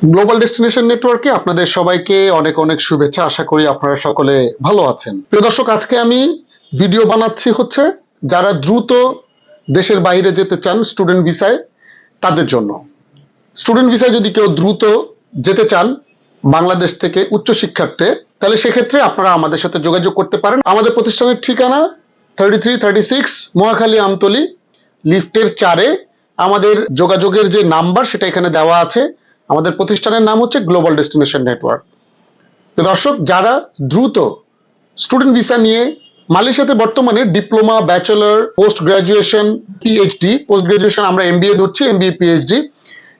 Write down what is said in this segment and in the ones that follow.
Global destination নেটওয়ার্কে আপনাদের সবাইকে অনেক অনেক শুভেচ্ছা। আশা করি আপনারা সকলে ভালো আছেন। প্রিয় দর্শক, আজকে আমি ভিডিও বানাচ্ছি হচ্ছে যারা দ্রুত দেশের বাইরে যেতে চান স্টুডেন্ট ভিসায় তাদের জন্য। স্টুডেন্ট ভিসায় যদি কেউ দ্রুত যেতে চান বাংলাদেশ থেকে উচ্চশিক্ষার্থে, তাহলে সেক্ষেত্রে আপনারা আমাদের সাথে যোগাযোগ করতে পারেন। আমাদের প্রতিষ্ঠানের ঠিকানা 3336 মহাখালী আমতলী, লিফটের 4-এ। আমাদের যোগাযোগের যে নাম্বার সেটা এখানে দেওয়া আছে। আমাদের প্রতিষ্ঠানের নাম হচ্ছে গ্লোবাল ডেস্টিনেশন নেটওয়ার্ক। দর্শক, যারা দ্রুত স্টুডেন্ট ভিসা নিয়ে মালয়েশিয়াতে বর্তমানে diploma, bachelor, post graduation, PhD, post graduation আমরা এমবিএ ধরছি, এমবিএ, পিএইচডি,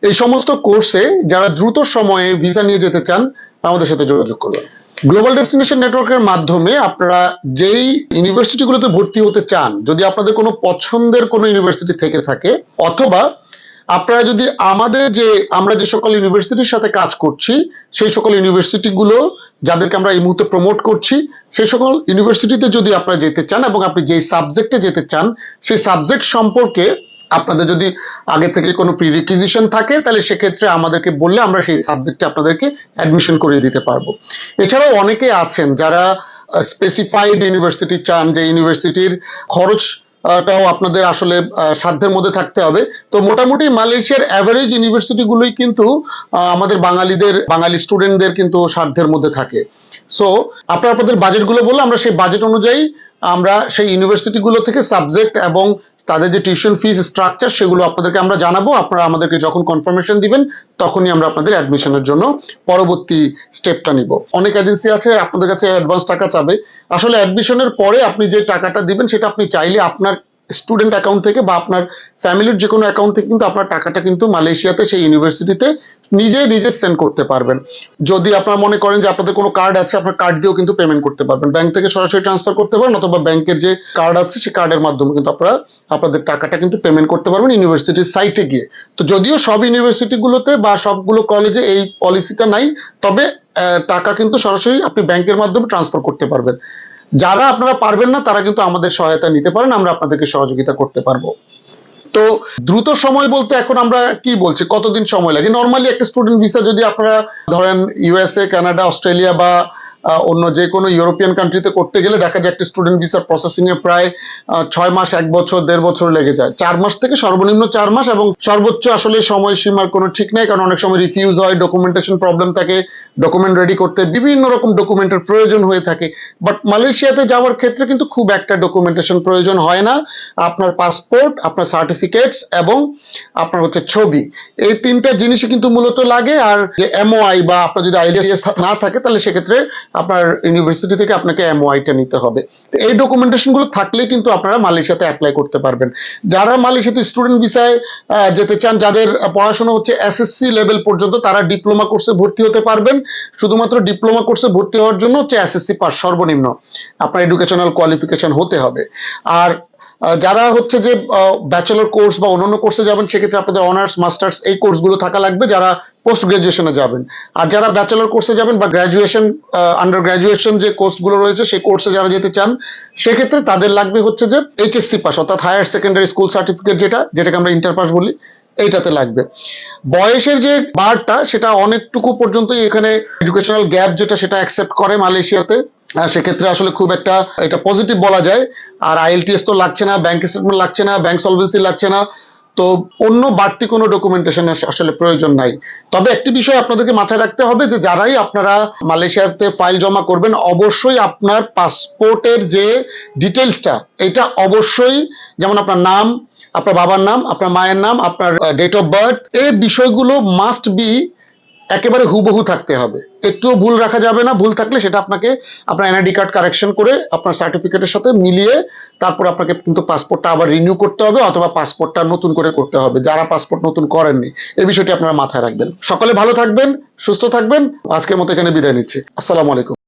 এই সমস্ত কোর্সে যারা দ্রুত সময়ে ভিসা নিয়ে যেতে চান আমাদের সাথে যোগাযোগ করবেন। গ্লোবাল ডেস্টিনেশন নেটওয়ার্কের মাধ্যমে আপনারা যেই ইউনিভার্সিটিগুলোতে ভর্তি হতে চান, যদি আপনাদের কোনো পছন্দের কোনো ইউনিভার্সিটি থেকে থাকে, অথবা আপনারা যদি আমরা যে সকল ইউনিভার্সিটির সাথে কাজ করছি সেই সকল ইউনিভার্সিটিগুলো যাদেরকে আমরা এই মুহূর্তে প্রমোট করছি, সেই সকল ইউনিভার্সিটিতে যদি আপনারা যেতে চান এবং আপনি যেই সাবজেক্টে যেতে চান সেই সাবজেক্ট সম্পর্কে আপনাদের যদি আগে থেকে কোনো প্রিরিকুইজিশন থাকে, তাহলে সেক্ষেত্রে আমাদেরকে বললে আমরা সেই সাবজেক্টে আপনাদেরকে অ্যাডমিশন করিয়ে দিতে পারবো। এছাড়াও অনেকে আছেন যারা স্পেসিফাইড ইউনিভার্সিটি চান, যে ইউনিভার্সিটির খরচটাও আপনাদের আসলে সাধ্যের মধ্যে থাকতে হবে। তো মোটামুটি মালয়েশিয়ার অ্যাভারেজ ইউনিভার্সিটিগুলোই কিন্তু আমাদের বাঙালি স্টুডেন্টদের কিন্তু সাধ্যের মধ্যে থাকে। সো আপনারা আপনাদের বাজেটগুলো বললে আমরা সেই বাজেট অনুযায়ী আমরা সেই ইউনিভার্সিটিগুলো থেকে সাবজেক্ট এবং তাদের যে টিউশন ফিস স্ট্রাকচার সেগুলো আপনাদেরকে আমরা জানাবো। আপনারা আমাদেরকে যখন কনফার্মেশন দিবেন তখনই আমরা আপনাদের অ্যাডমিশনের জন্য পরবর্তী স্টেপটা নিব। অনেক এজেন্সি আছে আপনাদের কাছে অ্যাডভান্স টাকা চাবে। আসলে অ্যাডমিশনের পরে আপনি যে টাকাটা দিবেন সেটা আপনি চাইলে আপনার স্টুডেন্ট অ্যাকাউন্ট থেকে বা আপনার ফ্যামিলির যে কোনো অ্যাকাউন্ট থেকে কিন্তু আপনার টাকাটা কিন্তু মালয়েশিয়াতে সেই ইউনিভার্সিটিতে নিজে সেন্ড করতে পারবেন। যদি আপনারা মনে করেন যে আপনাদের কোনো কার্ড আছে, আপনার কার্ড দিয়েও কিন্তু পেমেন্ট করতে পারবেন। ব্যাংক থেকে সরাসরি ট্রান্সফার করতে পারেন, অথবা ব্যাংকের যে কার্ড আছে সেই কার্ডের মাধ্যমে কিন্তু আপনারা আপনাদের টাকাটা কিন্তু পেমেন্ট করতে পারবেন ইউনিভার্সিটির সাইটে গিয়ে। তো যদিও সব ইউনিভার্সিটিগুলোতে বা সবগুলো কলেজে এই পলিসিটা নাই, তবে টাকা কিন্তু সরাসরি আপনি ব্যাংকের মাধ্যমে ট্রান্সফার করতে পারবেন। যারা আপনারা পারবেন না তারা কিন্তু আমাদের সহায়তা নিতে পারেন, আমরা আপনাদেরকে সহযোগিতা করতে পারবো। তো দ্রুত সময় বলতে এখন আমরা কি বলছি, কতদিন সময় লাগে? নর্মালি একটা স্টুডেন্ট ভিসা যদি আপনারা ধরেন ইউএসএ, কানাডা, অস্ট্রেলিয়া বা অন্য যে কোনো ইউরোপিয়ান কান্ট্রিতে করতে গেলে দেখা যায় একটা স্টুডেন্ট ভিসার প্রসেসিং এ প্রায় 6 মাস, 1 বছর, 1.5 বছর লেগে যায়। 4 মাস থেকে সর্বনিম্ন 4 মাস, এবং সর্বোচ্চ আসলে সময়সীমার কোনো ঠিক নেই, কারণ অনেক সময় রিফিউজ হয়, ডকুমেন্টেশন প্রবলেম থাকে, ডকুমেন্ট রেডি করতে বিভিন্ন রকম ডকুমেন্টের প্রয়োজন হয়ে থাকে। বাট মালয়েশিয়াতে যাওয়ার ক্ষেত্রে কিন্তু খুব একটা ডকুমেন্টেশন প্রয়োজন হয় না। আপনার পাসপোর্ট, আপনার সার্টিফিকেটস এবং আপনার হচ্ছে ছবি, এই 3টা জিনিসই কিন্তু মূলত লাগে। আর যে এমওআই বা আপনার যদি আইএলটিএস না থাকে তাহলে সেক্ষেত্রে আপনার ইউনিভার্সিটি থেকে আপনাকে এমওআইটা নিতে হবে। তো এই ডকুমেন্টেশনগুলো থাকলে কিন্তু আপনারা মালয়েশিয়াতে অ্যাপ্লাই করতে পারবেন। যারা মালয়েশিয়াতে স্টুডেন্ট ভিসায় যেতে চান, যাদের পড়াশোনা হচ্ছে এসএসসি লেভেল পর্যন্ত, তারা ডিপ্লোমা কোর্সে ভর্তি হতে পারবেন। শুধুমাত্র ডিপ্লোমা কোর্সে ভর্তি হওয়ার জন্য হচ্ছে এসএসসি পাস সর্বনিম্ন আপনার এডুকেশনাল কোয়ালিফিকেশন হতে হবে। আর যারা হচ্ছে যে ব্যাচেলর কোর্স বা অন্যান্য কোর্সে যাবেন, সেক্ষেত্রে আপনাদের অনার্স, মাস্টার্স এই কোর্সগুলো থাকা লাগবে যারা পোস্ট গ্রাজুয়েশনে যাবেন। আর যারা ব্যাচেলর কোর্সে যাবেন বা গ্রাজুয়েশন, আন্ডার গ্রাজুয়েশন যে কোর্সগুলো রয়েছে সেই কোর্সে যারা যেতে চান, সেক্ষেত্রে তাদের লাগবে হচ্ছে যে এইচএসসি পাস, অর্থাৎ হায়ার সেকেন্ডারি স্কুল সার্টিফিকেট, যেটাকে আমরা ইন্টার পাস বলি, এইটাতে লাগবে। বয়সের যে বারটা সেটা অনেকটুকু পর্যন্তই এখানে এডুকেশনাল গ্যাপ যেটা সেটা অ্যাকসেপ্ট করে মালয়েশিয়াতে। সেক্ষেত্রে আসলে খুব একটা এটা পজিটিভ বলা যায়। আর আইএলটিএস তো লাগছে না, ব্যাংক স্টেটমেন্ট লাগছে না, ব্যাংক সলভেন্সি লাগছে না, তো অন্য বাড়তি কোনো ডকুমেন্টেশনের আসলে প্রয়োজন নাই। তবে একটি বিষয় আপনাদেরকে মাথায় রাখতে হবে যে যারাই আপনারা মালয়েশিয়াতে ফাইল জমা করবেন, অবশ্যই আপনার পাসপোর্টের যে ডিটেলসটা, এটা অবশ্যই, যেমন আপনার নাম, আপনার বাবার নাম, আপনার মায়ের নাম, আপনার ডেট অফ বার্থ, এই বিষয়গুলো মাস্ট বি একেবারে হুবহু থাকতে হবে। একটুও ভুল রাখা যাবে না। ভুল থাকলে সেটা আপনাকে আপনার এনআইডি কার্ড কারেকশন করে আপনার সার্টিফিকেটের সাথে মিলিয়ে তারপর আপনাকে কিন্তু পাসপোর্টটা আবার রিনিউ করতে হবে, অথবা পাসপোর্টটা নতুন করে করতে হবে যারা পাসপোর্ট নতুন করেননি। এই বিষয়টি আপনারা মাথায় রাখবেন। সকলে ভালো থাকবেন, সুস্থ থাকবেন। আজকের মতো এখানে বিদায় নিচ্ছি। আসসালামু আলাইকুম।